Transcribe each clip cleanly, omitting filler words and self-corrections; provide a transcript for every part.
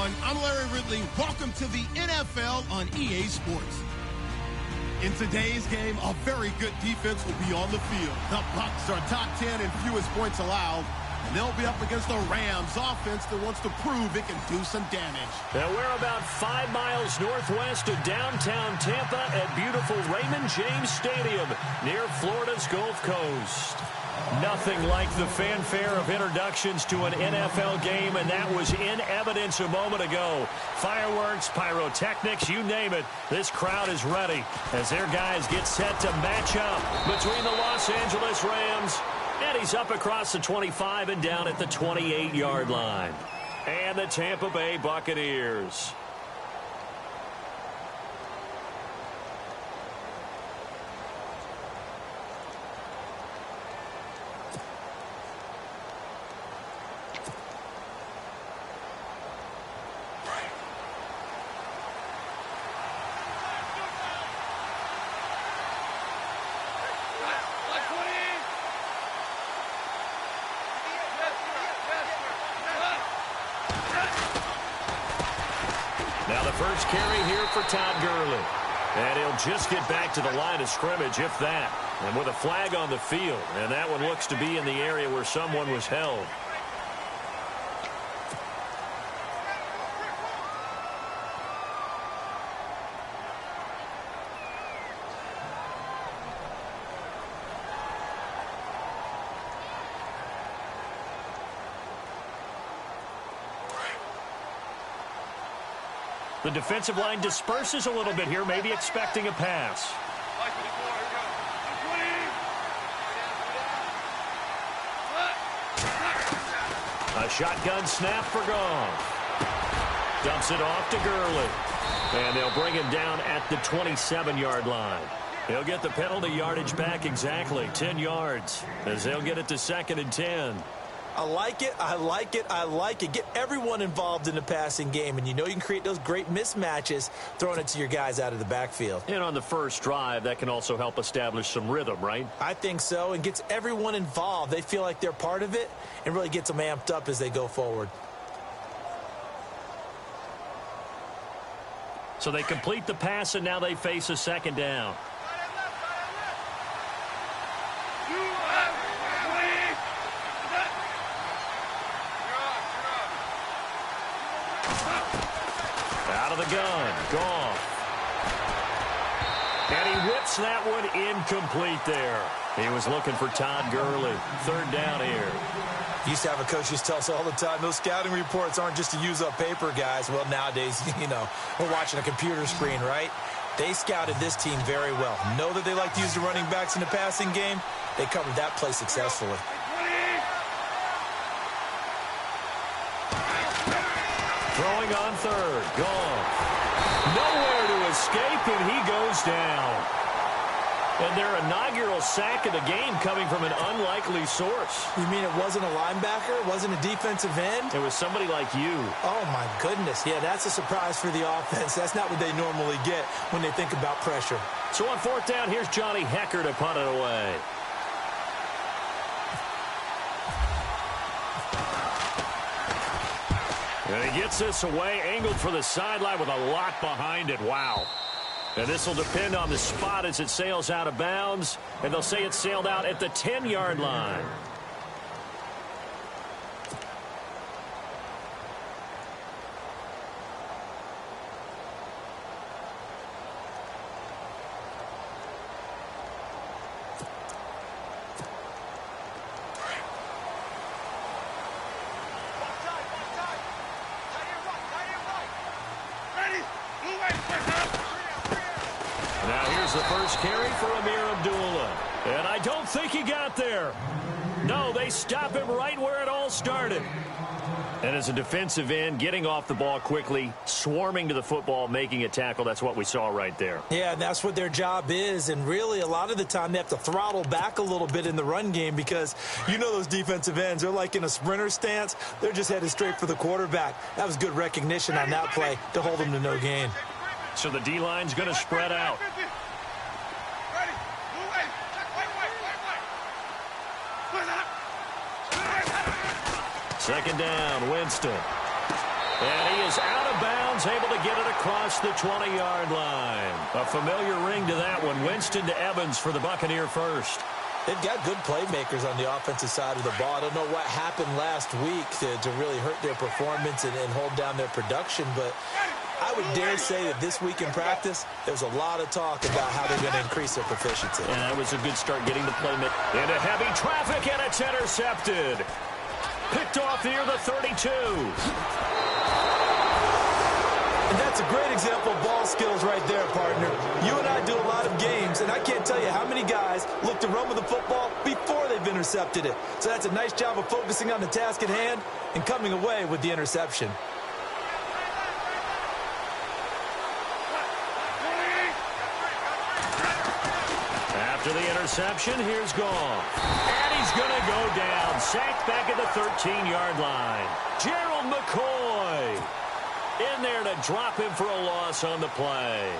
everyone. I'm Larry Ridley. Welcome to the NFL on EA Sports. In today's game, a very good defense will be on the field. The Bucs are top 10 in fewest points allowed, and they'll be up against the Rams offense that wants to prove it can do some damage. Now we're about 5 miles northwest of downtown Tampa at beautiful Raymond James Stadium near Florida's Gulf Coast. Nothing like the fanfare of introductions to an NFL game, and that was in evidence a moment ago. Fireworks, pyrotechnics, you name it. This crowd is ready as their guys get set to match up between the Los Angeles Rams. And he's up across the 25 and down at the 28-yard line. And the Tampa Bay Buccaneers. Now the first carry here for Todd Gurley. And he'll just get back to the line of scrimmage, if that. And with a flag on the field. And that one looks to be in the area where someone was held. The defensive line disperses a little bit here, maybe expecting a pass. A shotgun snap for Goff. Dumps it off to Gurley. And they'll bring him down at the 27-yard line. He'll get the penalty yardage back exactly, 10 yards, as they'll get it to 2nd and 10. I like it, I like it, I like it. Get everyone involved in the passing game, and you know you can create those great mismatches throwing it to your guys out of the backfield. And on the first drive, that can also help establish some rhythm, right? I think so, and gets everyone involved. They feel like they're part of it and really gets them amped up as they go forward. So they complete the pass, and now they face a 2nd down. Out of the gun, Goff. And he whips that one incomplete there. He was looking for Todd Gurley. 3rd down here. Used to have a coach just tell us all the time, those scouting reports aren't just to use up paper, guys. Well, nowadays, you know, we're watching a computer screen, right? They scouted this team very well. Know that they like to use the running backs in the passing game. They covered that play successfully. Throwing on 3rd, Goff. Nowhere to escape, and he goes down. And their inaugural sack of the game coming from an unlikely source. You mean it wasn't a linebacker? It wasn't a defensive end? It was somebody like you. Oh, my goodness. Yeah, that's a surprise for the offense. That's not what they normally get when they think about pressure. So on 4th down, here's Johnny Hekker to punt it away. And he gets this away, angled for the sideline with a lot behind it. Wow. And this will depend on the spot as it sails out of bounds. And they'll say it sailed out at the 10-yard line. The first carry for Amir Abdullah. And I don't think he got there. No, they stop him right where it all started. And as a defensive end, getting off the ball quickly, swarming to the football, making a tackle, that's what we saw right there. Yeah, and that's what their job is. And really, a lot of the time, they have to throttle back a little bit in the run game because you know those defensive ends, they're like in a sprinter stance. They're just headed straight for the quarterback. That was good recognition on that play to hold them to no gain. So the D-line's going to spread out. Second down, Winston. And he is out of bounds, able to get it across the 20-yard line. A familiar ring to that one. Winston to Evans for the Buccaneer first. They've got good playmakers on the offensive side of the ball. I don't know what happened last week to really hurt their performance and hold down their production, but I would dare say that this week in practice, there's a lot of talk about how they're going to increase their proficiency. And that was a good start getting the playmaker into heavy traffic, and it's intercepted. Picked off near the 32. And that's a great example of ball skills right there, partner. You and I do a lot of games, and I can't tell you how many guys look to run with the football before they've intercepted it. So that's a nice job of focusing on the task at hand and coming away with the interception. After the interception, here's Goff. And he's going to go down. Sacked back at the 13-yard line. Gerald McCoy in there to drop him for a loss on the play.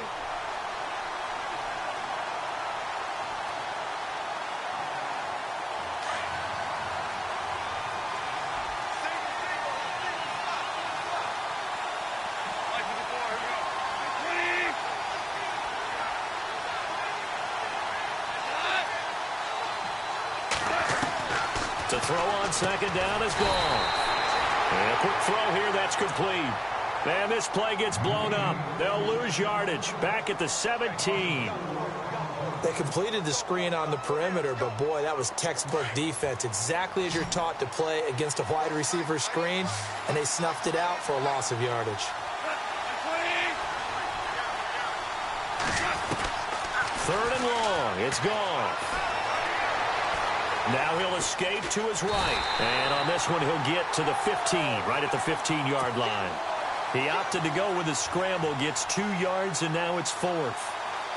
To throw on second down is Goff. And a quick throw here, that's complete. Man, this play gets blown up. They'll lose yardage. Back at the 17. They completed the screen on the perimeter, but boy, that was textbook defense. Exactly as you're taught to play against a wide receiver screen, and they snuffed it out for a loss of yardage. Third and long. It's Goff. Now he'll escape to his right. And on this one, he'll get to the 15, right at the 15-yard line. He opted to go with a scramble, gets 2 yards, and now it's fourth.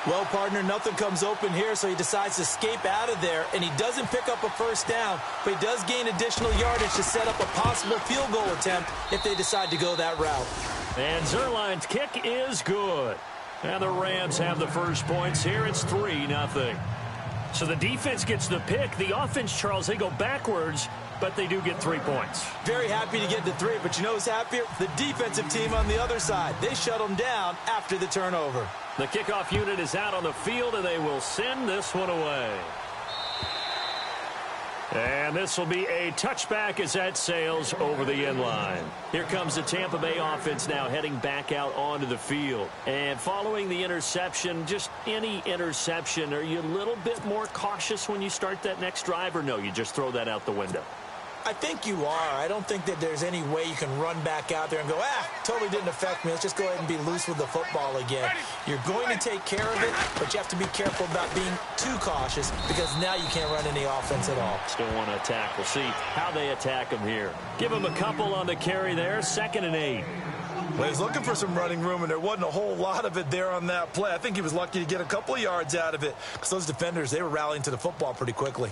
Well, partner, nothing comes open here, so he decides to escape out of there, and he doesn't pick up a first down, but he does gain additional yardage to set up a possible field goal attempt if they decide to go that route. And Zuerlein's kick is good. And the Rams have the first points here. It's 3-0. So the defense gets the pick. The offense, Charles, they go backwards, but they do get 3 points. Very happy to get the 3, but you know who's happier? The defensive team on the other side. They shut them down after the turnover. The kickoff unit is out on the field, and they will send this one away. And this will be a touchback as that sails over the end line. Here comes the Tampa Bay offense now heading back out onto the field. And following the interception, just any interception, are you a little bit more cautious when you start that next drive, or no, you just throw that out the window? I think you are. I don't think that there's any way you can run back out there and go, totally didn't affect me. Let's just go ahead and be loose with the football again. You're going to take care of it, but you have to be careful about being too cautious because now you can't run any offense at all. Still want to attack. We'll see how they attack him here. Give him a couple on the carry there. 2nd and 8. Well, he's looking for some running room, and there wasn't a whole lot of it there on that play. I think he was lucky to get a couple of yards out of it because those defenders, they were rallying to the football pretty quickly.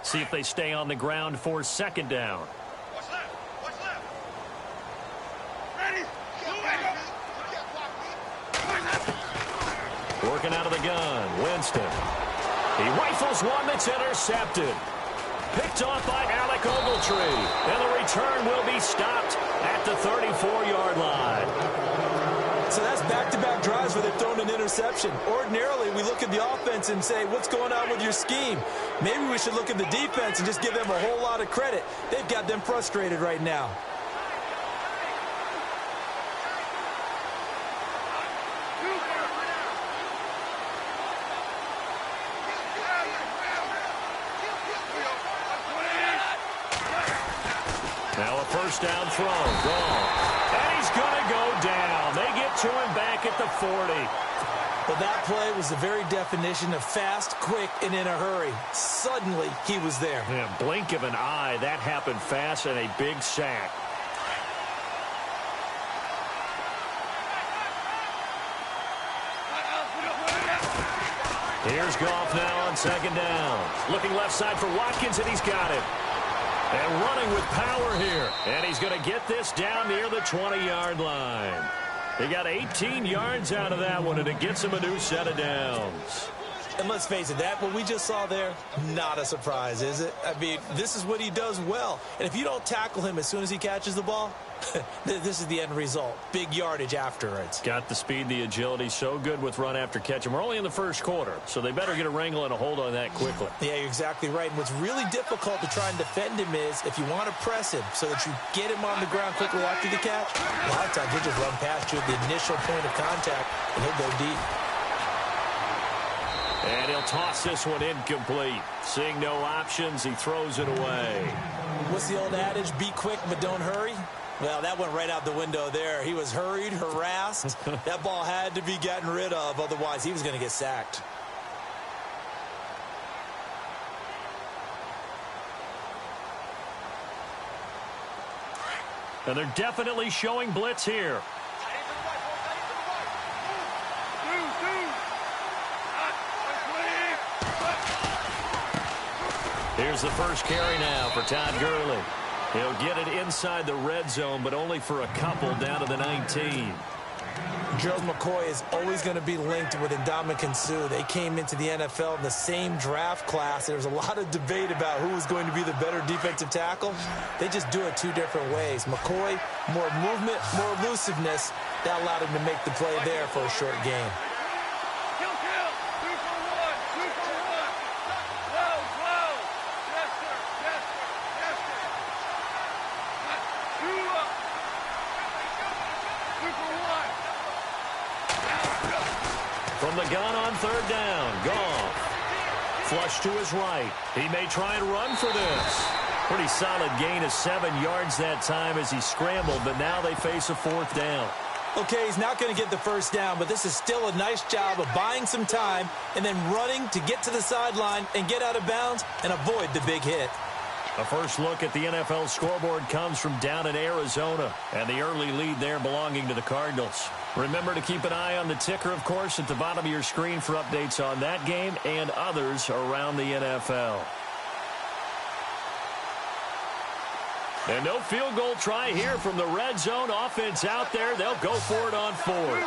See if they stay on the ground for 2nd down. What's left? What's left? Ready? Working out of the gun, Winston. He rifles one that's intercepted. Picked off by Alec Ogletree. And the return will be stopped at the 34-yard line. So that's back-to-back drives where they've thrown an interception. Ordinarily, we look at the offense and say, what's going on with your scheme? Maybe we should look at the defense and just give them a whole lot of credit. They've got them frustrated right now. Now a first down throw. Gone. And he's going to go down. They get to him back at the 40. Well, that play was the very definition of fast, quick, and in a hurry. Suddenly, he was there. Yeah, blink of an eye. That happened fast and a big sack. Here's Goff now on 2nd down. Looking left side for Watkins, and he's got it. And running with power here. And he's going to get this down near the 20-yard line. He got 18 yards out of that one, and it gets him a new set of downs. And let's face it, that what we just saw there, not a surprise, is it? I mean, this is what he does well. And if you don't tackle him as soon as he catches the ball, this is the end result. Big yardage afterwards. Got the speed, the agility, so good with run after catch. And we're only in the first quarter, so they better get a wrangle and a hold on that quickly. Yeah, you're exactly right. And what's really difficult to try and defend him is if you want to press him so that you get him on the ground quickly after the catch, a lot of times he'll just run past you at the initial point of contact, and he'll go deep. And he'll toss this one incomplete. Seeing no options, he throws it away. What's the old adage? Be quick, but don't hurry. Well, that went right out the window there. He was hurried, harassed. That ball had to be gotten rid of, otherwise he was going to get sacked. And they're definitely showing blitz here. Here's the first carry now for Todd Gurley. He'll get it inside the red zone, but only for a couple down to the 19. Gerald McCoy is always going to be linked with Ndamukong Suh. They came into the NFL in the same draft class. There was a lot of debate about who was going to be the better defensive tackle. They just do it two different ways. McCoy, more movement, more elusiveness. That allowed him to make the play there for a short gain. From the gun on third down, Goff. Flush to his right. He may try and run for this. Pretty solid gain of 7 yards that time as he scrambled, but now they face a fourth down. Okay, he's not going to get the first down, but this is still a nice job of buying some time and then running to get to the sideline and get out of bounds and avoid the big hit. A first look at the NFL scoreboard comes from down in Arizona, and the early lead there belonging to the Cardinals. Remember to keep an eye on the ticker, of course, at the bottom of your screen for updates on that game and others around the NFL. And no field goal try here from the red zone. Offense out there. They'll go for it on fourth.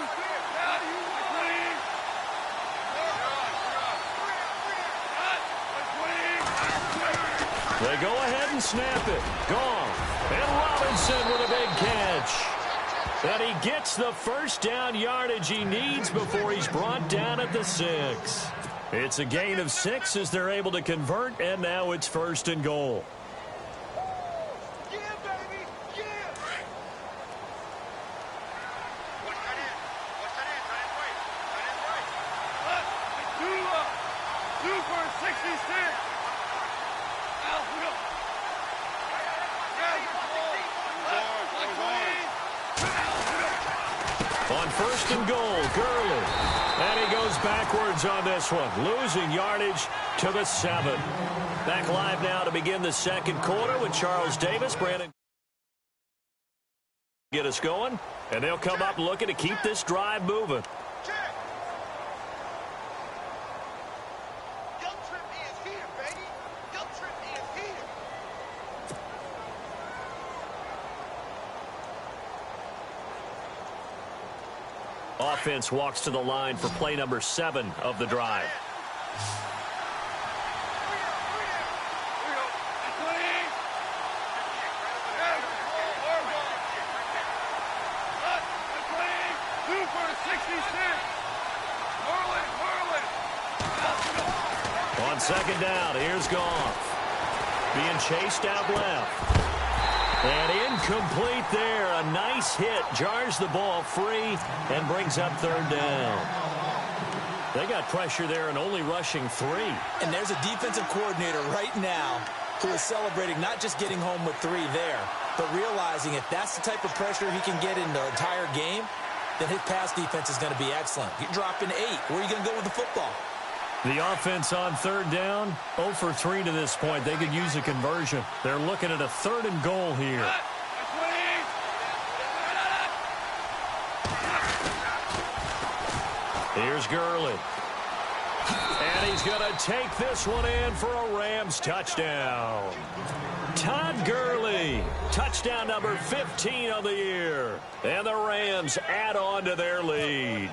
They go ahead and snap it. Goff. And Robinson with a big catch. And he gets the first down yardage he needs before he's brought down at the 6. It's a gain of 6 as they're able to convert, and now it's 1st and goal. On 1st and goal, Gurley. And he goes backwards on this one, losing yardage to the 7. Back live now to begin the second quarter with Charles Davis. Brandon get us going, and they'll come up looking to keep this drive moving. Offense walks to the line for play number 7 of the drive. On 2nd down, here's Goff. Being chased out left. And incomplete there. A nice hit. Jars the ball free and brings up 3rd down. They got pressure there and only rushing 3. And there's a defensive coordinator right now who is celebrating not just getting home with 3 there, but realizing if that's the type of pressure he can get in the entire game, then his pass defense is going to be excellent. You're dropping 8. Where are you going to go with the football? The offense on 3rd down, 0 for 3 to this point. They could use a conversion. They're looking at a 3rd and goal here. Here's Gurley. And he's going to take this one in for a Rams touchdown. Todd Gurley, touchdown number 15 of the year. And the Rams add on to their lead.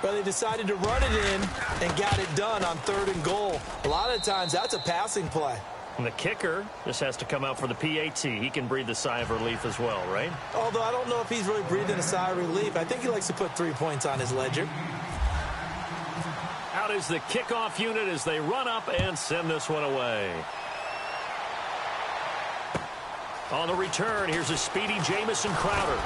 Well, they decided to run it in and got it done on 3rd and goal. A lot of times, that's a passing play. And the kicker just has to come out for the PAT. He can breathe a sigh of relief as well, right? Although I don't know if he's really breathing a sigh of relief. I think he likes to put 3 points on his ledger. Out is the kickoff unit as they run up and send this one away. On the return, here's a speedy Jamison Crowder.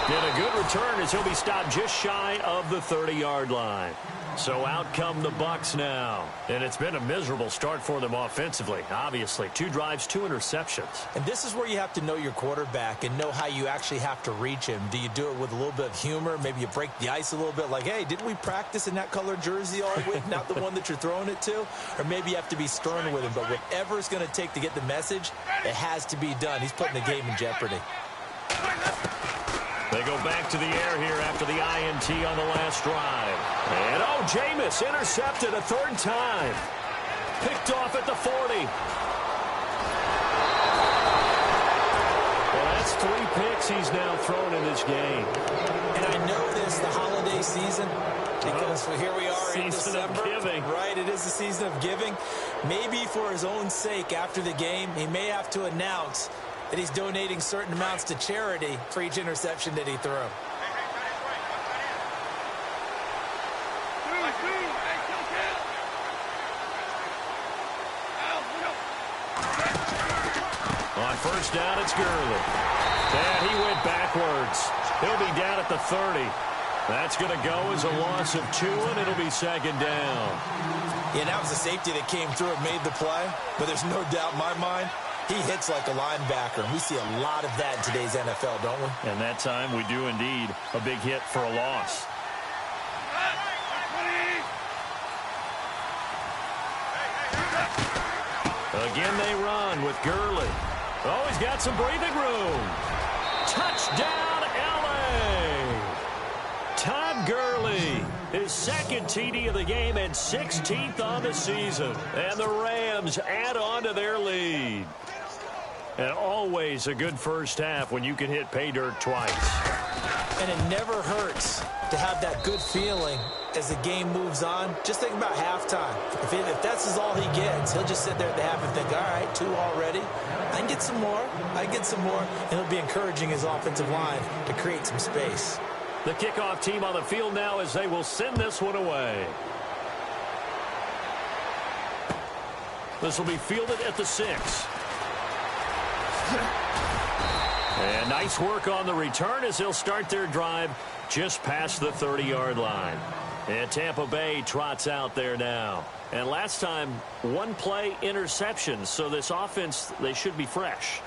And a good return as he'll be stopped just shy of the 30-yard line. So out come the Bucs now. And it's been a miserable start for them offensively, obviously. 2 drives, 2 interceptions. And this is where you have to know your quarterback and know how you actually have to reach him. Do you do it with a little bit of humor? Maybe you break the ice a little bit like, hey, didn't we practice in that color jersey all week, not the one that you're throwing it to? Or maybe you have to be stern with him. But whatever it's going to take to get the message, it has to be done. He's putting the game in jeopardy. They go back to the air here after the INT on the last drive. And, oh, Jameis intercepted a 3rd time. Picked off at the 40. Well, that's 3 picks he's now thrown in this game. And I know this, the holiday season, because here we are in December. Season of giving. Right, it is the season of giving. Maybe for his own sake after the game, he may have to announce that he's donating certain amounts to charity for each interception that he threw. On 1st down, it's Gurley. And he went backwards. He'll be down at the 30. That's going to go as a loss of 2, and it'll be 2nd down. Yeah, that was the safety that came through and made the play. But there's no doubt in my mind, he hits like a linebacker, and we see a lot of that in today's NFL, don't we? And that time we do indeed a big hit for a loss. Again they run with Gurley. Oh, he's got some breathing room. Touchdown, L.A. Todd Gurley, his 2nd TD of the game and 16th on the season. And the Rams add on to their lead. And always a good 1st half when you can hit pay dirt twice. And it never hurts to have that good feeling as the game moves on. Just think about halftime. If that's all he gets, he'll just sit there at the half and think, all right, 2 already. I can get some more. I can get some more. And he'll be encouraging his offensive line to create some space. The kickoff team on the field now as they will send this one away. This will be fielded at the 6. And nice work on the return as they'll start their drive just past the 30-yard line. And Tampa Bay trots out there now. And last time, 1-play interception. So this offense, they should be fresh.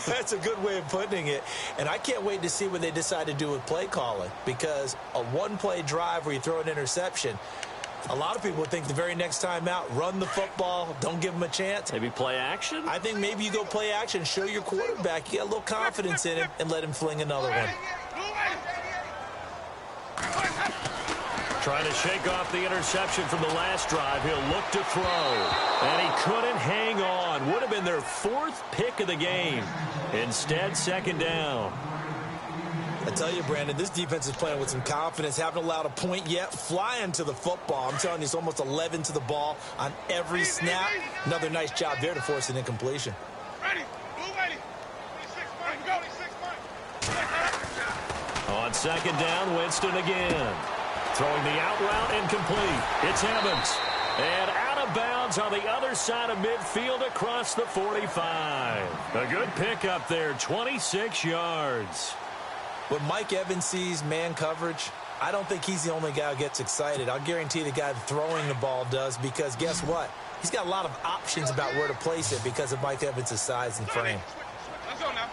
That's a good way of putting it. And I can't wait to see what they decide to do with play calling. Because a 1-play drive where you throw an interception, a lot of people think the very next time out, run the football, don't give them a chance. Maybe play action? I think maybe you go play action, show your quarterback you got a little confidence in him, and let him fling another one. Trying to shake off the interception from the last drive. He'll look to throw. And he couldn't hang on. Would have been their 4th pick of the game. Instead, 2nd down. I tell you, Brandon, this defense is playing with some confidence. Haven't allowed a point yet. Flying to the football. I'm telling you, it's almost 11 to the ball on every snap. Another nice job there to force an incompletion. On 2nd down, Winston again. Throwing the out route incomplete. It's Evans. And out of bounds on the other side of midfield across the 45. A good pickup there, 26 yards. When Mike Evans sees man coverage, I don't think he's the only guy who gets excited. I'll guarantee the guy throwing the ball does, because guess what? He's got a lot of options about where to place it because of Mike Evans' size and frame. Let's go now.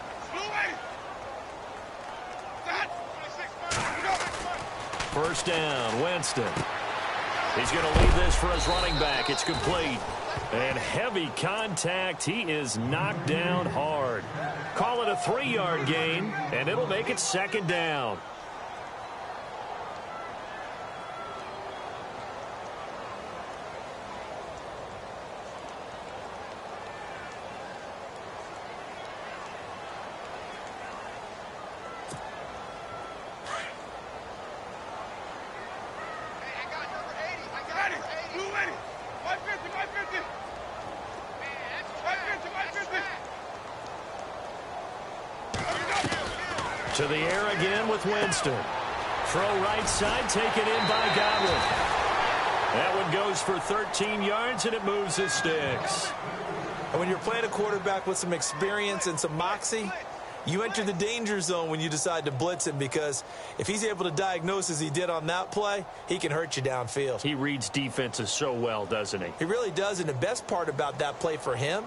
First down, Winston. He's going to leave this for his running back. It's complete. And heavy contact. He is knocked down hard. Call it a 3-yard gain, and it'll make it 2nd down. To the air again with Winston. Throw right side, taken in by Godwin. That one goes for 13 yards, and it moves the sticks. And when you're playing a quarterback with some experience and some moxie, you enter the danger zone when you decide to blitz him, because if he's able to diagnose as he did on that play, he can hurt you downfield. He reads defenses so well, doesn't he? He really does, and the best part about that play for him,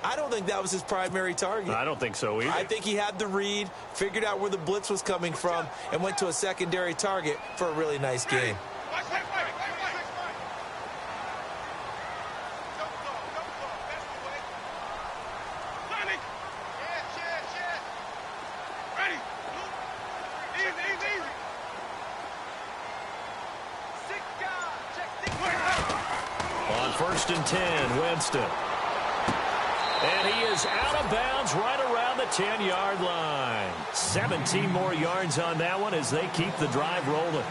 I don't think that was his primary target. I don't think so either. I think he had the read, figured out where the blitz was coming from, and went to a secondary target for a really nice game. On 1st and 10, Winston. And he is out of bounds right around the 10-yard line. 17 more yards on that one as they keep the drive rolling.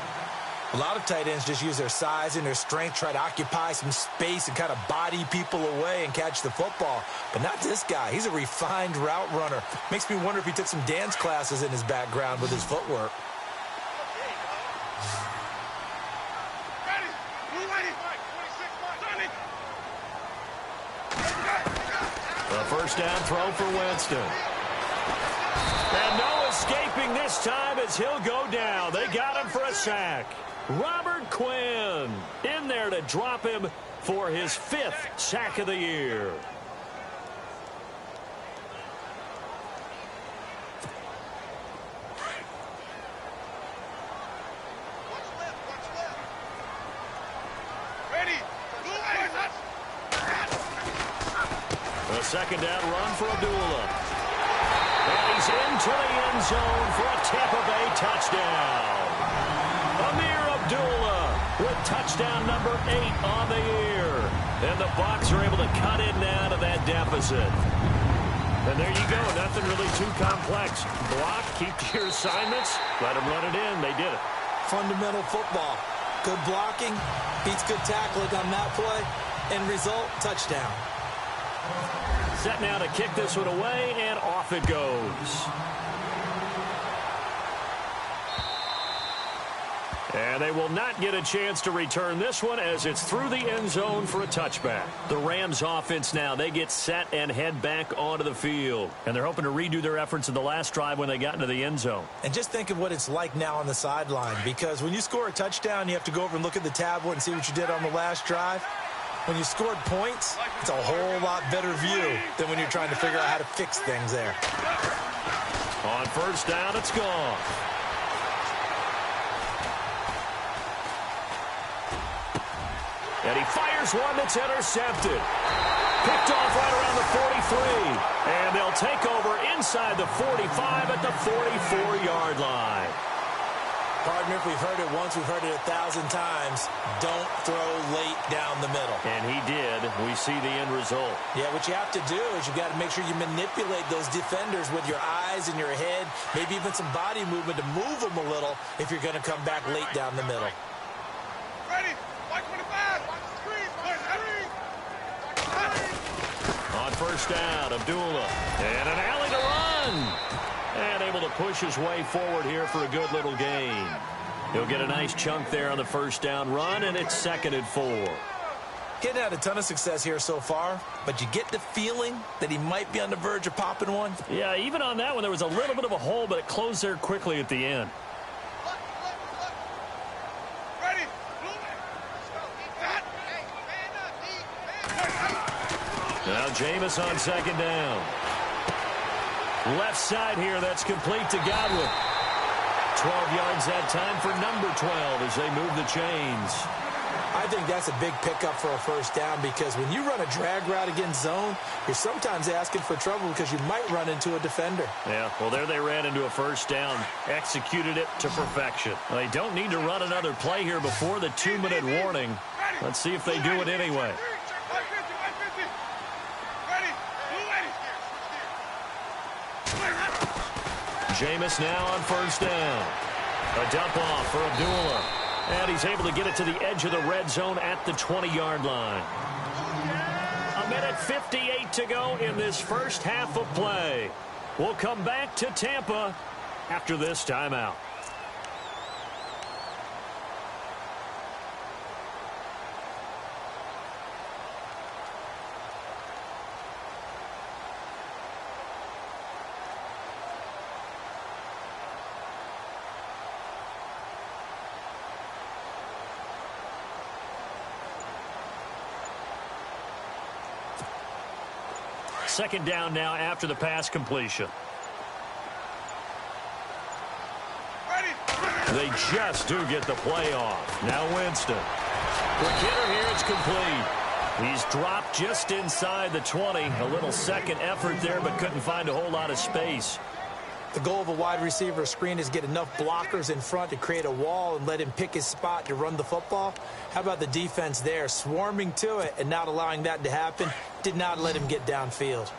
A lot of tight ends just use their size and their strength, try to occupy some space and kind of body people away and catch the football. But not this guy. He's a refined route runner. Makes me wonder if he took some dance classes in his background with his footwork. First down throw for Winston. And no escaping this time as he'll go down. They got him for a sack. Robert Quinn in there to drop him for his 5th sack of the year. Second down run for Abdullah. And he's into the end zone for a Tampa Bay touchdown. Amir Abdullah with touchdown number 8 on the year. And the Bucs are able to cut in now to that deficit. And there you go. Nothing really too complex. Block, keep to your assignments, let them run it in. They did it. Fundamental football. Good blocking, beats good tackling on that play, and result, touchdown. Set now to kick this one away, and off it goes. And they will not get a chance to return this one as it's through the end zone for a touchback. The Rams offense now, they get set and head back onto the field. And they're hoping to redo their efforts in the last drive when they got into the end zone. And just think of what it's like now on the sideline, because when you score a touchdown, you have to go over and look at the tablet and see what you did on the last drive. When you scored points, it's a whole lot better view than when you're trying to figure out how to fix things there. On first down, it's gone. And he fires one that's intercepted. Picked off right around the 43. And they'll take over inside the 45 at the 44-yard line. Partner, if we've heard it once, we've heard it 1,000 times. Don't throw late down the middle. And he did. We see the end result. Yeah, what you have to do is you've got to make sure you manipulate those defenders with your eyes and your head, maybe even some body movement to move them a little if you're going to come back late down the middle. Ready? Watch 25. Watch the screen. Watch the screen. On first down, Abdullah. And an alley to run. And able to push his way forward here for a good little gain. He'll get a nice chunk there on the first down run, and it's 2nd and 4. Getting had a ton of success here so far, but you get the feeling that he might be on the verge of popping one. Yeah, even on that one, there was a little bit of a hole, but it closed there quickly at the end. Ready? Now Jameis on 2nd down. Left side here, that's complete to Godwin. 12 yards that time for number 12 as they move the chains. I think that's a big pickup for a first down, because when you run a drag route against zone, you're sometimes asking for trouble because you might run into a defender. Yeah, well, there they ran into a first down, executed it to perfection. Well, they don't need to run another play here before the 2-minute warning. Let's see if they do it anyway. Jameis now on first down. A dump off for Abdullah. And he's able to get it to the edge of the red zone at the 20-yard line. 1:58 to go in this first half of play. We'll come back to Tampa after this timeout. Second down now after the pass completion. They just do get the play off. Now Winston. Quick hitter here. It's complete. He's dropped just inside the 20. A little second effort there, but couldn't find a whole lot of space. The goal of a wide receiver screen is get enough blockers in front to create a wall and let him pick his spot to run the football. How about the defense there, swarming to it and not allowing that to happen? Did not let him get downfield.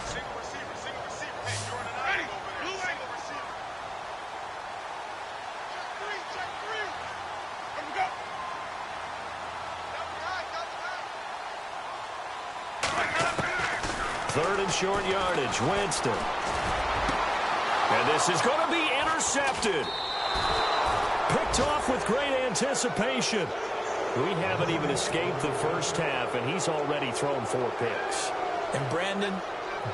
Single receiver, single receiver. Hey, you're on an island over there. Single receiver. Check three. Let me go. Third and short yardage. Winston. And this is going to be intercepted. Picked off with great anticipation. We haven't even escaped the first half, and he's already thrown 4 picks. And Brandon,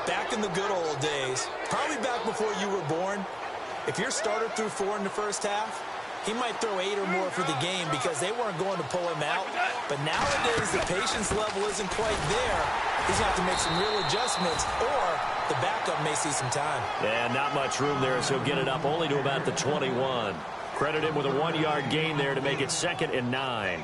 back in the good old days, probably back before you were born, if your starter threw 4 in the first half, he might throw 8 or more for the game because they weren't going to pull him out. But nowadays, the patience level isn't quite there. He's going to have to make some real adjustments, or the backup may see some time. Yeah, not much room there, so get it up only to about the 21. Credit him with a 1-yard gain there to make it 2nd and 9.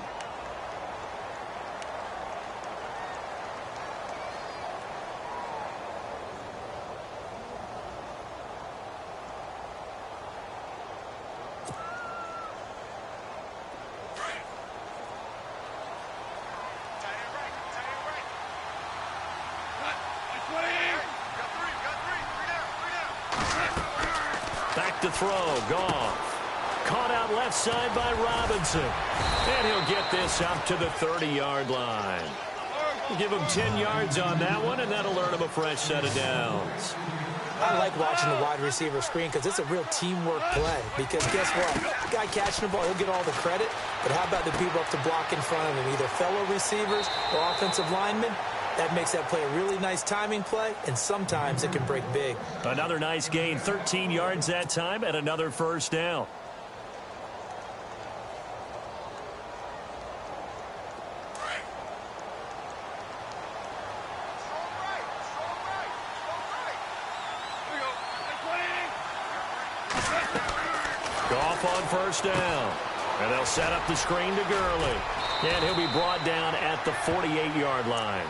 Back to throw, Goff. Caught out left side by Robinson. And he'll get this up to the 30-yard line. We'll give him 10 yards on that one, and that'll earn him a fresh set of downs. I like watching the wide receiver screen because it's a real teamwork play. Because guess what? The guy catching the ball, he'll get all the credit. But how about the people up to block in front of him, either fellow receivers or offensive linemen? That makes that play a really nice timing play, and sometimes it can break big. Another nice gain, 13 yards that time, and another first down. Goff on first down. And they'll set up the screen to Gurley. And he'll be brought down at the 48-yard line.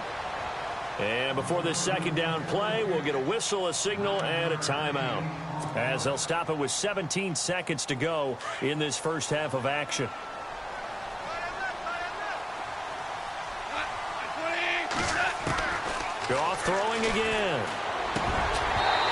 And before this second down play, we'll get a whistle, a signal, and a timeout, as they'll stop it with 17 seconds to go in this first half of action. Goff throwing again.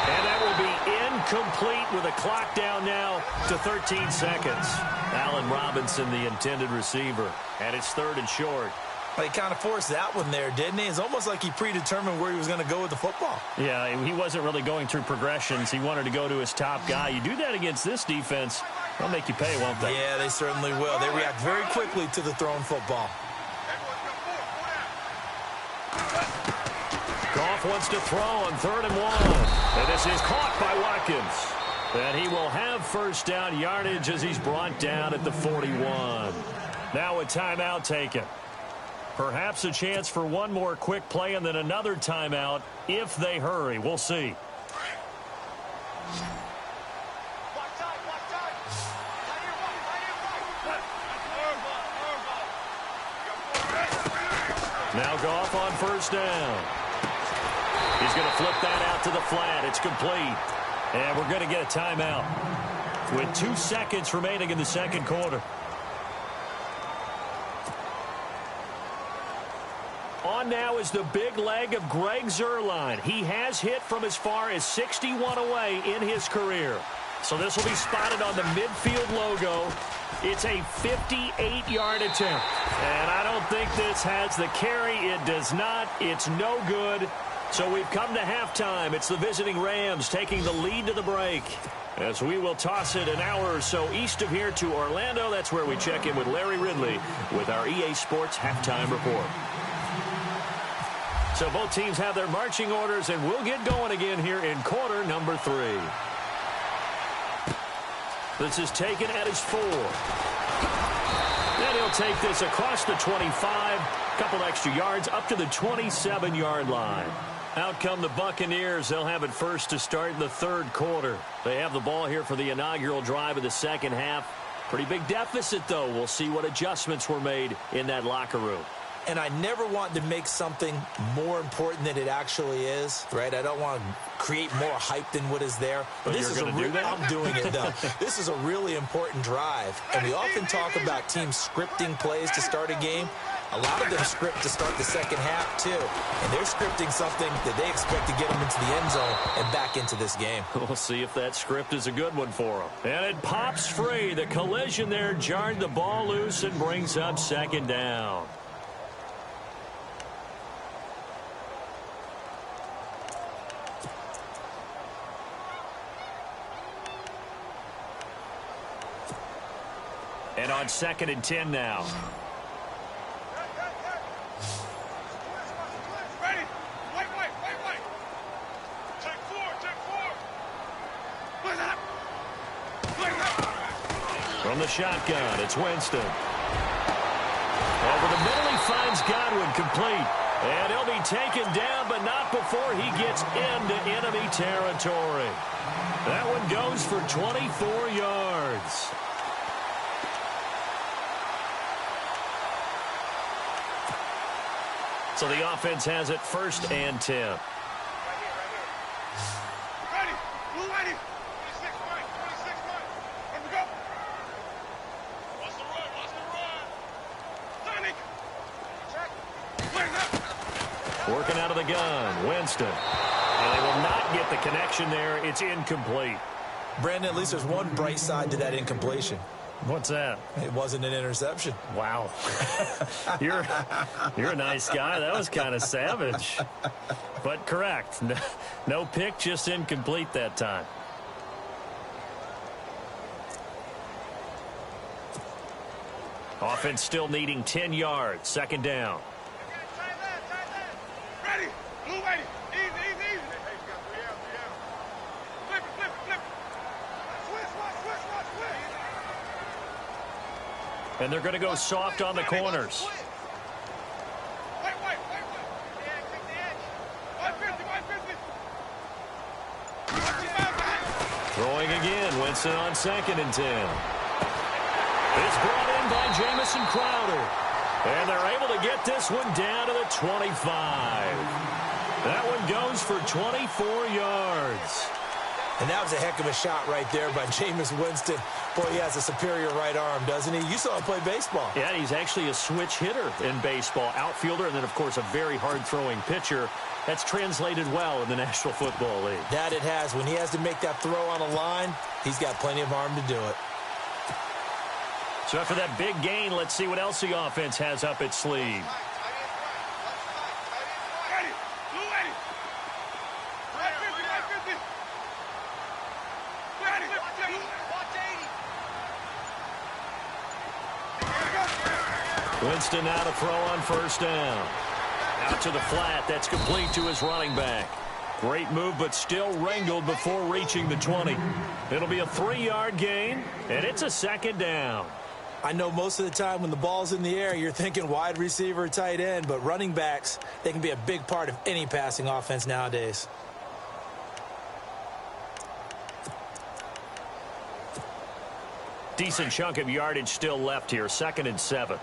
And that will be incomplete with a clock down now to 13 seconds. Allen Robinson, the intended receiver, and it's 3rd and short. He kind of forced that one there, didn't he? It's almost like he predetermined where he was going to go with the football. Yeah, he wasn't really going through progressions. He wanted to go to his top guy. You do that against this defense, they'll make you pay, won't they? Yeah, they certainly will. They react very quickly to the thrown football. Goff wants to throw on 3rd and 1. And this is caught by Watkins. And he will have first down yardage as he's brought down at the 41. Now a timeout taken. Perhaps a chance for one more quick play and then another timeout if they hurry. We'll see. Now Goff on first down. He's going to flip that out to the flat. It's complete. And we're going to get a timeout with 2 seconds remaining in the second quarter. On now is the big leg of Greg Zuerlein. He has hit from as far as 61 away in his career. So this will be spotted on the midfield logo. It's a 58-yard attempt. And I don't think this has the carry. It does not. It's no good. So we've come to halftime. It's the visiting Rams taking the lead to the break. As we will toss it an hour or so east of here to Orlando. That's where we check in with Larry Ridley with our EA Sports Halftime Report. So both teams have their marching orders, and we'll get going again here in quarter number 3. This is taken at his 4. And he'll take this across the 25. Couple extra yards up to the 27-yard line. Out come the Buccaneers. They'll have it first to start in the third quarter. They have the ball here for the inaugural drive of the second half. Pretty big deficit, though. We'll see what adjustments were made in that locker room. And I never want to make something more important than it actually is, right? I don't want to create more hype than what is there. But this is I'm doing it, though. This is a really important drive. And we often talk about teams scripting plays to start a game. A lot of them script to start the second half, too. And they're scripting something that they expect to get them into the end zone and back into this game. We'll see if that script is a good one for them. And it pops free. The collision there jarred the ball loose and brings up second down. And on 2nd and 10 now. Ready. Wait. Take 4. Play that. From the shotgun, it's Winston. Over the middle, he finds Godwin complete. And he'll be taken down, but not before he gets into enemy territory. That one goes for 24 yards. So the offense has it 1st and 10. Ready. Blue ready. 26 right. Let me go. Watch the run. Sonic. Check. Play that. Working out of the gun, Winston. And they will not get the connection there. It's incomplete. Brandon, at least there's one bright side to that incompletion. What's that? It wasn't an interception. Wow. You're a nice guy. That was kind of savage. But correct. No pick, just incomplete that time. Offense still needing 10 yards. 2nd down. Ready. Blue ready. Easy. Flip it. Switch. And they're going to go soft on the corners. Wait. Yeah, take the edge. 150. Throwing again. Winston on 2nd and 10. It's brought in by Jamison Crowder. And they're able to get this one down to the 25. That one goes for 24 yards. And that was a heck of a shot right there by Jameis Winston. Boy, he has a superior right arm, doesn't he? You saw him play baseball. Yeah, he's actually a switch hitter in baseball. Outfielder, and then, of course, a very hard-throwing pitcher. That's translated well in the National Football League. That it has. When he has to make that throw on a line, he's got plenty of arm to do it. So after that big gain, let's see what else the offense has up its sleeve. Ready. Blue ready. 150. Winston now to throw on 1st down. Out to the flat. That's complete to his running back. Great move, but still wrangled before reaching the 20. It'll be a 3-yard gain, and it's a 2nd down. I know most of the time when the ball's in the air, you're thinking wide receiver, tight end, but running backs, they can be a big part of any passing offense nowadays. Decent chunk of yardage still left here. 2nd and 7.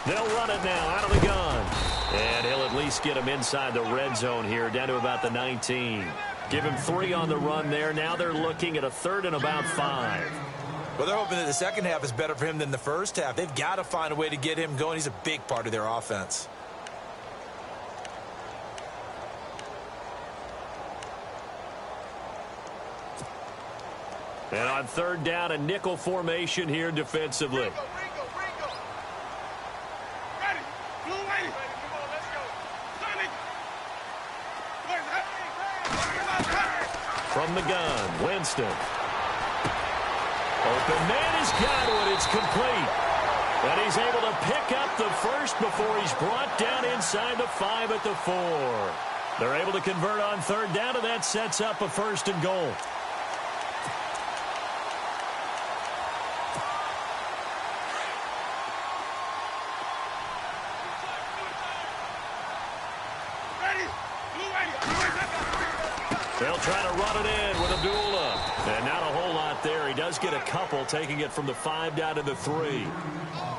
They'll run it now out of the gun. And he'll at least get him inside the red zone here, down to about the 19. Give him 3 on the run there. Now they're looking at a 3rd and about 5. Well, they're hoping that the second half is better for him than the first half. They've got to find a way to get him going. He's a big part of their offense. And on 3rd down, a nickel formation here defensively. From the gun, Winston. Open man has got one. It's complete. And he's able to pick up the first before he's brought down inside the 5 at the 4. They're able to convert on third down, and that sets up a 1st and goal. They'll try to run it in with Abdullah. And not a whole lot there. He does get a couple, taking it from the 5 down to the 3.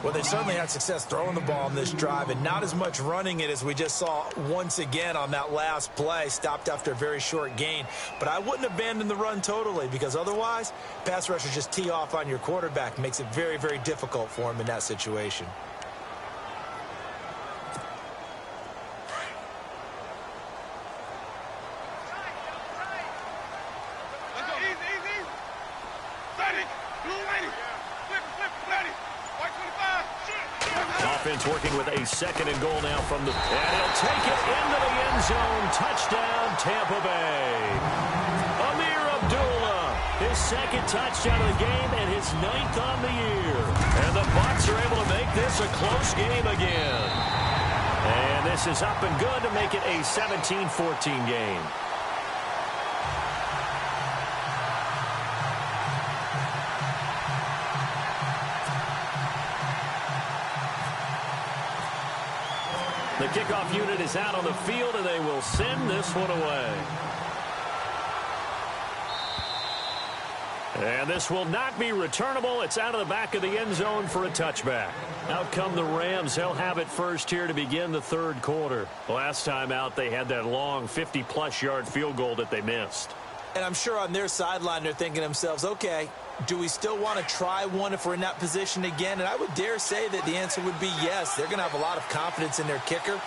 Well, they certainly had success throwing the ball on this drive, and not as much running it as we just saw once again on that last play. Stopped after a very short gain. But I wouldn't abandon the run totally, because otherwise, pass rushers just tee off on your quarterback. Makes it very, very difficult for him in that situation. Offense working with a 2nd and goal now from the... And he'll take it into the end zone. Touchdown, Tampa Bay. Amir Abdullah, his 2nd touchdown of the game and his 9th on the year. And the Bucs are able to make this a close game again. And this is up and good to make it a 17-14 game. The kickoff unit is out on the field, and they will send this one away. And this will not be returnable. It's out of the back of the end zone for a touchback. Out come the Rams. They'll have it first here to begin the 3rd quarter. Last time out, they had that long 50-plus yard field goal that they missed. And I'm sure on their sideline they're thinking to themselves, okay, do we still want to try one if we're in that position again? And I would dare say that the answer would be yes. They're going to have a lot of confidence in their kicker.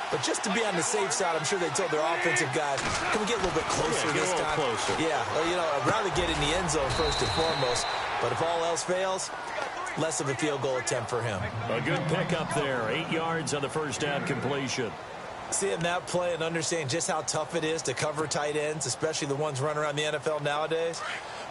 But just to be on the safe side, I'm sure they told their offensive guys, can we get a little bit closer this time? Closer. Yeah, well, you know, I'd rather get in the end zone first and foremost. But if all else fails, less of a field goal attempt for him. A good pickup there. 8 yards on the 1st down completion. Seeing that play and understanding just how tough it is to cover tight ends, especially the ones running around the NFL nowadays,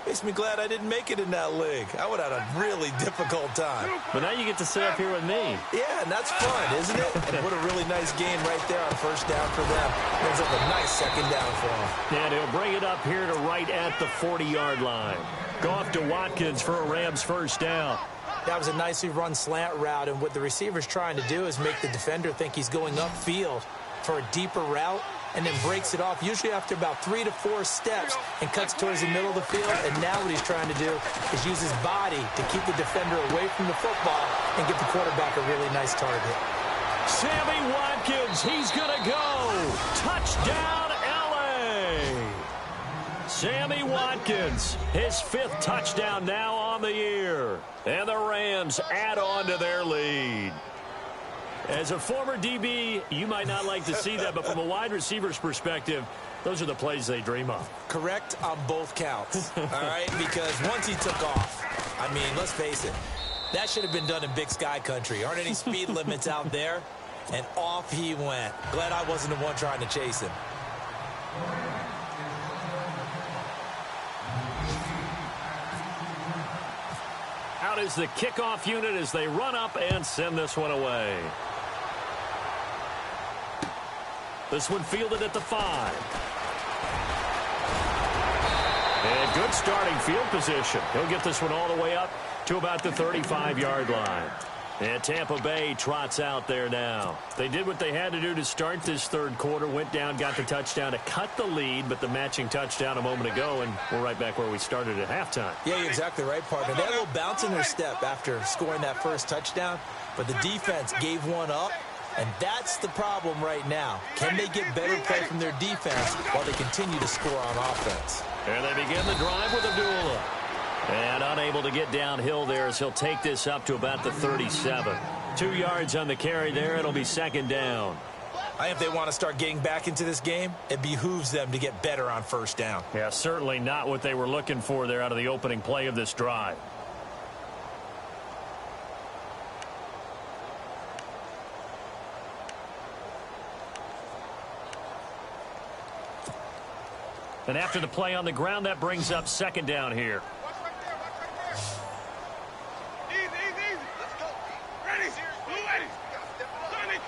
makes me glad I didn't make it in that league. I would have had a really difficult time. But now you get to sit up here with me. Yeah, and that's fun, isn't it? And what a really nice game right there on 1st down for them. Ends up a nice 2nd down for them. And he'll bring it up here to right at the 40-yard line. Goff to Watkins for a Rams 1st down. That was a nicely run slant route, and what the receiver's trying to do is make the defender think he's going upfield for a deeper route, and then breaks it off, usually after about 3 to 4 steps, and cuts towards the middle of the field. And now what he's trying to do is use his body to keep the defender away from the football and get the quarterback a really nice target. Sammy Watkins, he's going to go. Touchdown, L.A. Sammy Watkins, his 5th touchdown now on the year. And the Rams add on to their lead. As a former DB, you might not like to see that, but from a wide receiver's perspective, those are the plays they dream of. Correct on both counts, all right? Because once he took off, I mean, let's face it, that should have been done in Big Sky country. Aren't any speed limits out there? And off he went. Glad I wasn't the one trying to chase him. Out is the kickoff unit as they run up and send this one away. This one fielded at the 5. And good starting field position. He'll get this one all the way up to about the 35-yard line. And Tampa Bay trots out there now. They did what they had to do to start this 3rd quarter. Went down, got the touchdown to cut the lead, but the matching touchdown a moment ago, and we're right back where we started at halftime. Yeah, you're exactly right, partner. They had a little bounce in their step after scoring that first touchdown, but the defense gave one up. And that's the problem right now. Can they get better play from their defense while they continue to score on offense? And they begin the drive with Abdullah. And unable to get downhill there as he'll take this up to about the 37. 2 yards on the carry there. It'll be 2nd down. I think if they want to start getting back into this game, it behooves them to get better on 1st down. Yeah, certainly not what they were looking for there out of the opening play of this drive. And after the play on the ground, that brings up second down here. Watch right there. Watch right there. Easy. Let's go. Ready. Blue ready. Sonny.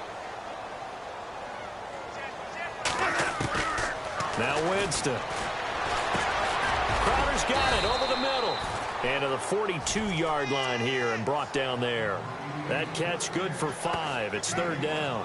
Now Winston. Crowder's got it over the middle. And to the 42-yard line here and brought down there. That catch good for 5. It's third down.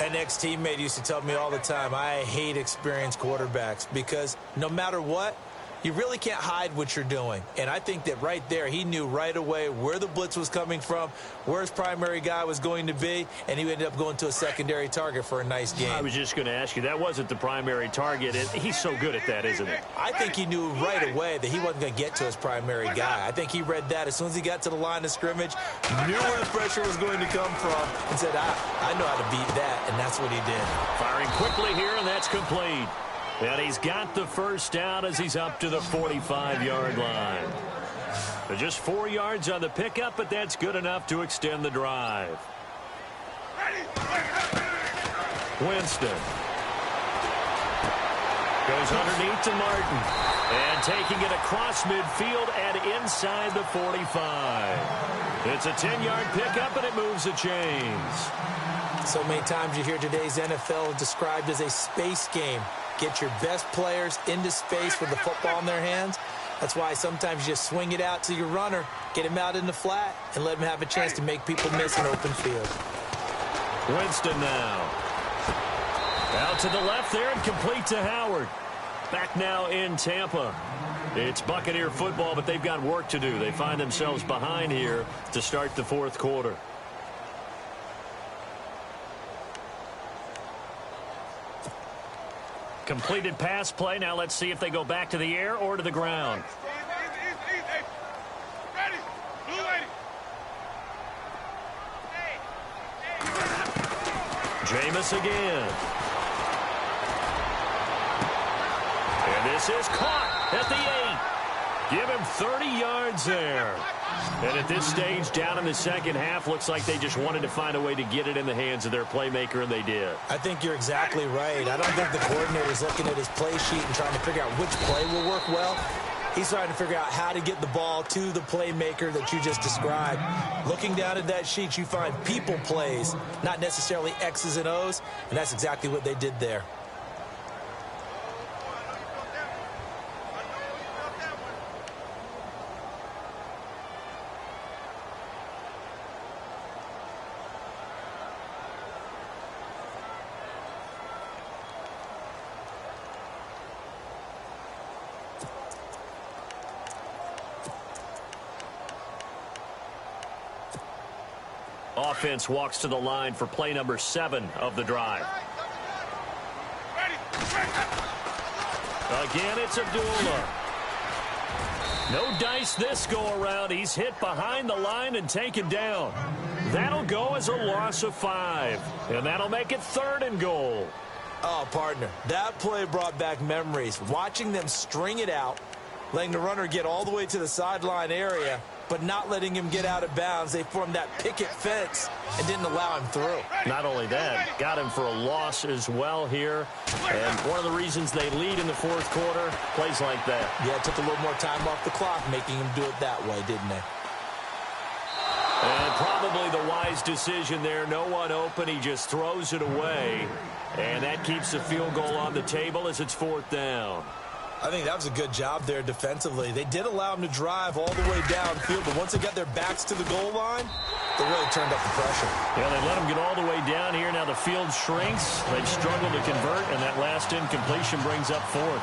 An ex-teammate used to tell me all the time, I hate experienced quarterbacks because no matter what, you really can't hide what you're doing. And I think that right there, he knew right away where the blitz was coming from, where his primary guy was going to be, and he ended up going to a secondary target for a nice game. I was just going to ask you, that wasn't the primary target. He's so good at that, isn't he? I think he knew right away that he wasn't going to get to his primary guy. I think he read that as soon as he got to the line of scrimmage, knew where the pressure was going to come from, and said, I know how to beat that, and that's what he did. Firing quickly here, and that's complete. And he's got the first down as he's up to the 45-yard line. They're just 4 yards on the pickup, but that's good enough to extend the drive. Winston. Goes underneath to Martin. And taking it across midfield and inside the 45. It's a 10-yard pickup, and it moves the chains. So many times you hear today's NFL described as a space game. Get your best players into space with the football in their hands. That's why sometimes you just swing it out to your runner, get him out in the flat, and let him have a chance to make people miss an open field. Winston now. Out to the left there and complete to Howard. Back now in Tampa. It's Buccaneer football, but they've got work to do. They find themselves behind here to start the fourth quarter. Completed pass play. Now let's see if they go back to the air or to the ground. Easy. Ready. Blue lady. Jameis again. And this is caught at the 8. Give him 30 yards there. And at this stage, down in the second half, looks like they just wanted to find a way to get it in the hands of their playmaker, and they did. I think you're exactly right. I don't think the coordinator's looking at his play sheet and trying to figure out which play will work well. He's trying to figure out how to get the ball to the playmaker that you just described. Looking down at that sheet, you find people plays, not necessarily X's and O's, and that's exactly what they did there. Offense walks to the line for play number 7 of the drive. Again, it's Abdullah. No dice this go around. He's hit behind the line and taken down. That'll go as a loss of 5. And that'll make it 3rd and goal. Oh, partner, that play brought back memories. Watching them string it out, letting the runner get all the way to the sideline area, but not letting him get out of bounds. They formed that picket fence and didn't allow him through. Not only that, got him for a loss as well here. And one of the reasons they lead in the fourth quarter, plays like that. Yeah, it took a little more time off the clock, making him do it that way, didn't they? And probably the wise decision there. No one open. He just throws it away. And that keeps the field goal on the table as it's 4th down. I think that was a good job there defensively. They did allow him to drive all the way downfield, but once they got their backs to the goal line, they really turned up the pressure. Yeah, they let him get all the way down here. Now the field shrinks. They've struggled to convert, and that last incompletion brings up 4th.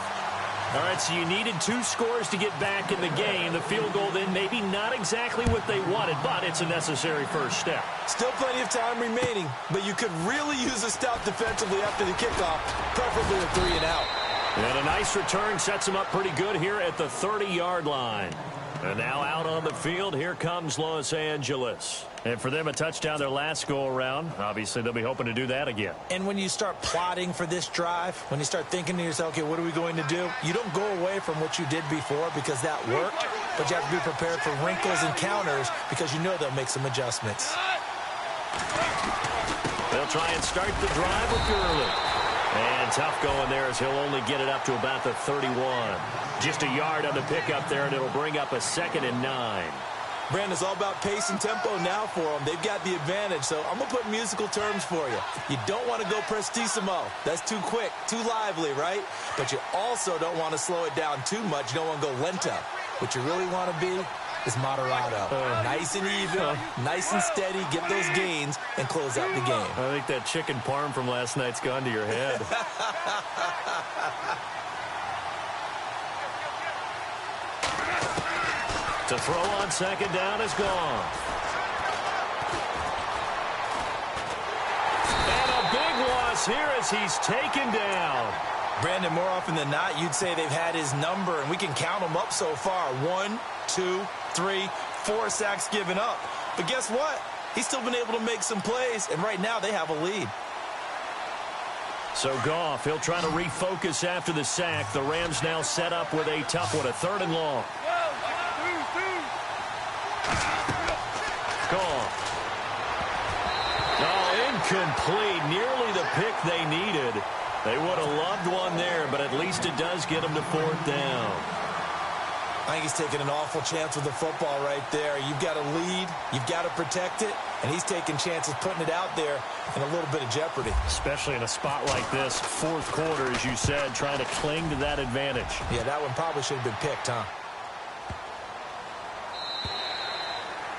All right, so you needed 2 scores to get back in the game. The field goal then maybe not exactly what they wanted, but it's a necessary first step. Still plenty of time remaining, but you could really use a stop defensively after the kickoff, preferably a 3 and out. And a nice return sets him up pretty good here at the 30-yard line. And now out on the field, here comes Los Angeles. And for them, a touchdown their last go-around. Obviously, they'll be hoping to do that again. And when you start plotting for this drive, when you start thinking to yourself, okay, what are we going to do? You don't go away from what you did before because that worked, but you have to be prepared for wrinkles and counters because you know they'll make some adjustments. They'll try and start the drive with Gurley. And tough going there as he'll only get it up to about the 31. Just a yard on the pickup there, and it'll bring up a 2nd and 9. Brandon, it's all about pace and tempo now for them. They've got the advantage, so I'm going to put musical terms for you. You don't want to go prestissimo. That's too quick, too lively, right? But you also don't want to slow it down too much. You don't want to go lento. What you really want to be is moderato. Nice and even, nice and steady, get those gains, and close out the game. I think that chicken parm from last night's gone to your head. To throw on 2nd down is gone. And a big loss here as he's taken down. Brandon, more often than not, you'd say they've had his number, and we can count them up so far. 1, 2, 3, 4 sacks given up. But guess what? He's still been able to make some plays, and right now they have a lead. So Goff, he'll try to refocus after the sack. The Rams now set up with a tough one, a 3rd and long. Goff. Oh, incomplete. Nearly the pick they needed. They would have loved one there, but at least it does get them to 4th down. I think he's taking an awful chance with the football right there. You've got to lead, you've got to protect it, and he's taking chances putting it out there in a little bit of jeopardy. Especially in a spot like this, 4th quarter, as you said, trying to cling to that advantage. Yeah, that one probably should have been picked, huh?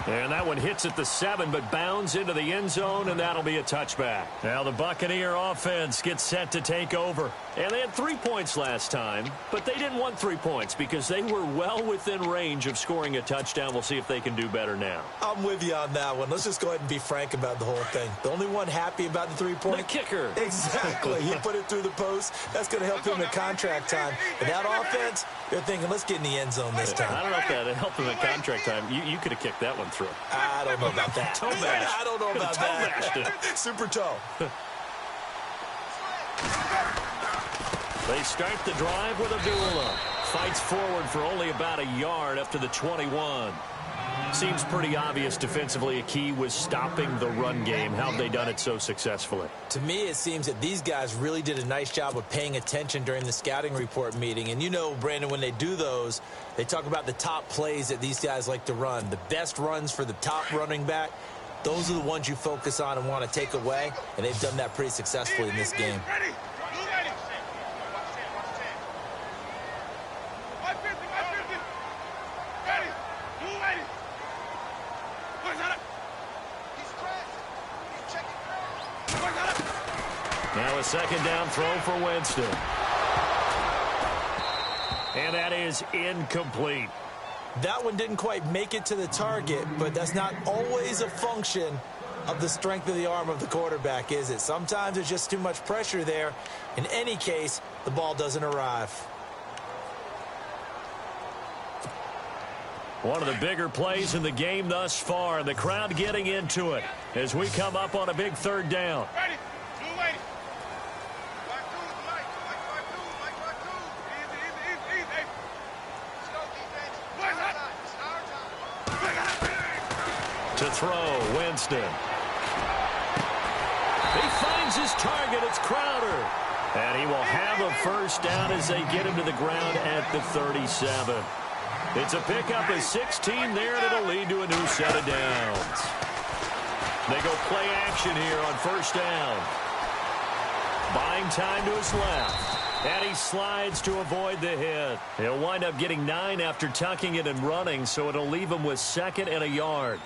And that one hits at the 7, but bounds into the end zone, and that'll be a touchback. Now the Buccaneer offense gets set to take over. And they had 3 points last time, but they didn't want 3 points because they were well within range of scoring a touchdown. We'll see if they can do better now. I'm with you on that one. Let's just go ahead and be frank about the whole thing. The only one happy about the 3-point? The kicker. Exactly. He put it through the post. That's going to help him in contract time. And that offense, they're thinking, let's get in the end zone this time. I don't know if that helped him in contract time. You could have kicked that one through. I don't know about that. Toe mash. I don't know about that. Super toe. They start the drive with Abdullah. Fights forward for only about a yard up to the 21. Seems pretty obvious defensively a key was stopping the run game. How have they done it so successfully? To me, it seems that these guys really did a nice job of paying attention during the scouting report meeting. And you know, Brandon, when they do those, they talk about the top plays that these guys like to run. The best runs for the top running back, those are the ones you focus on and want to take away. And they've done that pretty successfully in this game. Ready. Now a 2nd down throw for Winston. And that is incomplete. That one didn't quite make it to the target, but that's not always a function of the strength of the arm of the quarterback, is it? Sometimes there's just too much pressure there. In any case, the ball doesn't arrive. One of the bigger plays in the game thus far, and the crowd getting into it as we come up on a big 3rd down. Ready. Blue lady. Black two with the light. Black two. Easy. Let's go, defense. It's our time. To throw, Winston. He finds his target. It's Crowder. And he will have a 1st down as they get him to the ground at the 37. It's a pickup of 16 there, and it'll lead to a new set of downs. They go play action here on 1st down. Buying time to his left. And he slides to avoid the hit. He'll wind up getting 9 after tucking it and running, so it'll leave him with 2nd and a yard.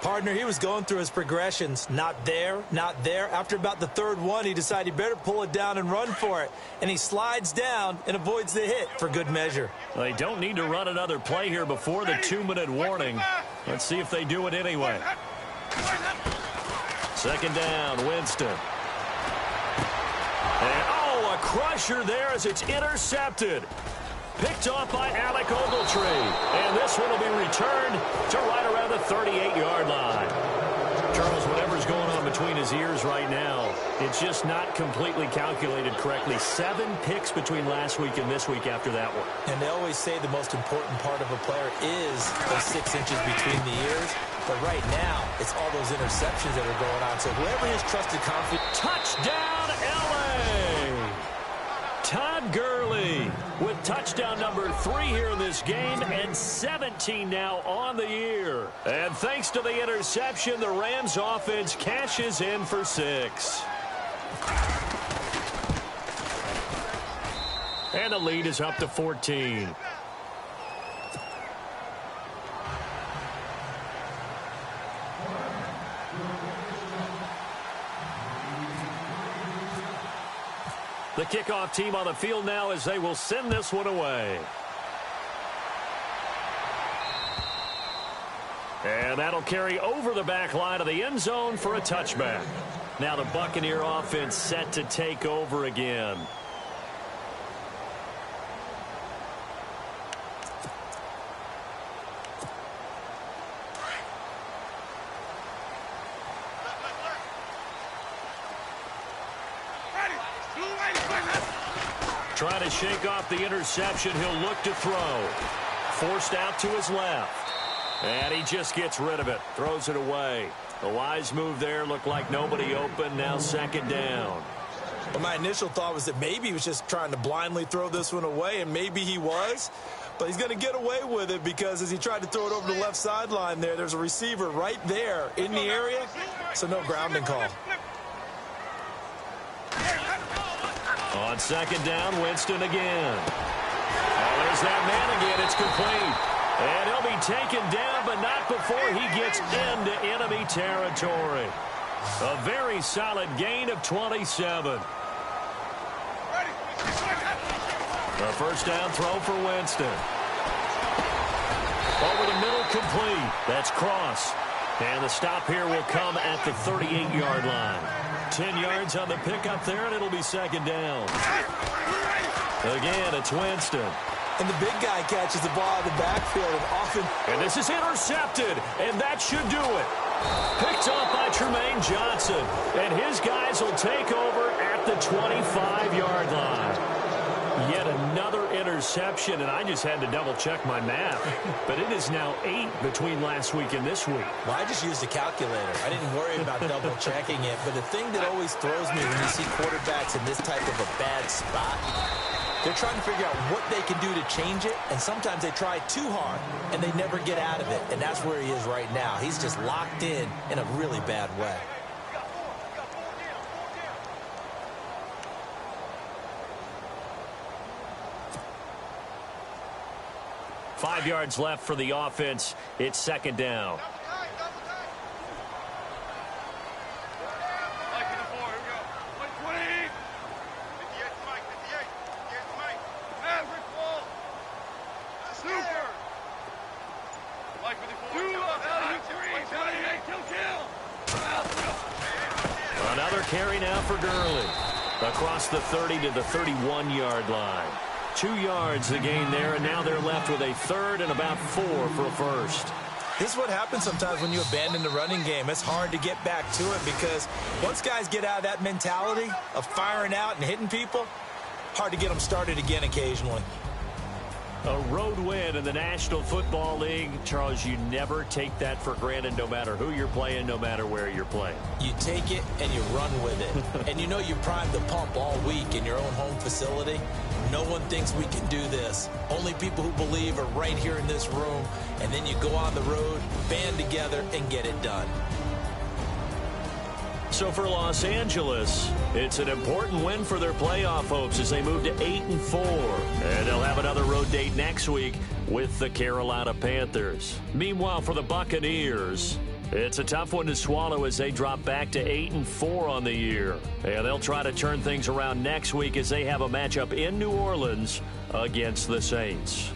Partner, he was going through his progressions. Not there, not there. After about the 3rd one, he decided he better pull it down and run for it. And he slides down and avoids the hit for good measure. They don't need to run another play here before the 2-minute warning. Let's see if they do it anyway. 2nd down, Winston. And, a crusher there as it's intercepted. Picked off by Alec Ogletree. And this one will be returned to right around the 38-yard line. Charles, whatever's going on between his ears right now, it's just not completely calculated correctly. 7 picks between last week and this week after that one. And they always say the most important part of a player is those 6 inches between the ears. But right now, it's all those interceptions that are going on. So whoever his trusted confidence... Touchdown, L.A.! Todd Gurley with touchdown number 3 here in this game, and 17 now on the year. And thanks to the interception, the Rams offense cashes in for 6. And the lead is up to 14. The kickoff team on the field now as they will send this one away. And that'll carry over the back line of the end zone for a touchback. Now the Buccaneer offense set to take over again. Trying to shake off the interception. He'll look to throw. Forced out to his left. And he just gets rid of it. Throws it away. A wise move there. Looked like nobody open. Now second down. Well, my initial thought was that maybe he was just trying to blindly throw this one away, and maybe he was. But he's going to get away with it because as he tried to throw it over the left sideline there's a receiver right there in the area. So no grounding call. On second down, Winston again. Oh, there's that man again. It's complete. And he'll be taken down, but not before he gets into enemy territory. A very solid gain of 27. A first down throw for Winston. Over the middle, complete. That's Cross. And the stop here will come at the 38-yard line. 10 yards on the pickup there, and it'll be second down. Again, it's Winston. And the big guy catches the ball in the backfield and often. And this is intercepted, and that should do it. Picked off by Tremaine Johnson, and his guys will take over at the 25-yard line. Yet another interception, and I just had to double-check my math. But it is now 8 between last week and this week. Well, I just used a calculator. I didn't worry about double-checking it. But the thing that always throws me when you see quarterbacks in this type of a bad spot, they're trying to figure out what they can do to change it, and sometimes they try too hard, and they never get out of it. And that's where he is right now. He's just locked in a really bad way. Five yards left for the offense. It's second down. Another carry now for Gurley. Across the 30 to the 31-yard line. 2 yards the gain there, and now they're left with a third and about 4 for a first. This is what happens sometimes when you abandon the running game. It's hard to get back to it because once guys get out of that mentality of firing out and hitting people, hard to get them started again occasionally. A road win in the National Football League. Charles, you never take that for granted no matter who you're playing, no matter where you're playing. You take it and you run with it. And you know you primed the pump all week in your own home facility. No one thinks we can do this. Only people who believe are right here in this room. And then you go on the road, band together, and get it done. So for Los Angeles, it's an important win for their playoff hopes as they move to 8-4. And they'll have another road date next week with the Carolina Panthers. Meanwhile, for the Buccaneers, it's a tough one to swallow as they drop back to 8-4 on the year. And they'll try to turn things around next week as they have a matchup in New Orleans against the Saints.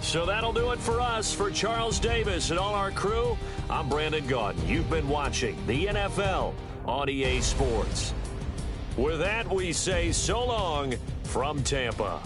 So that'll do it for us. For Charles Davis and all our crew, I'm Brandon Gaudin. You've been watching the NFL on EA Sports. With that, we say so long from Tampa.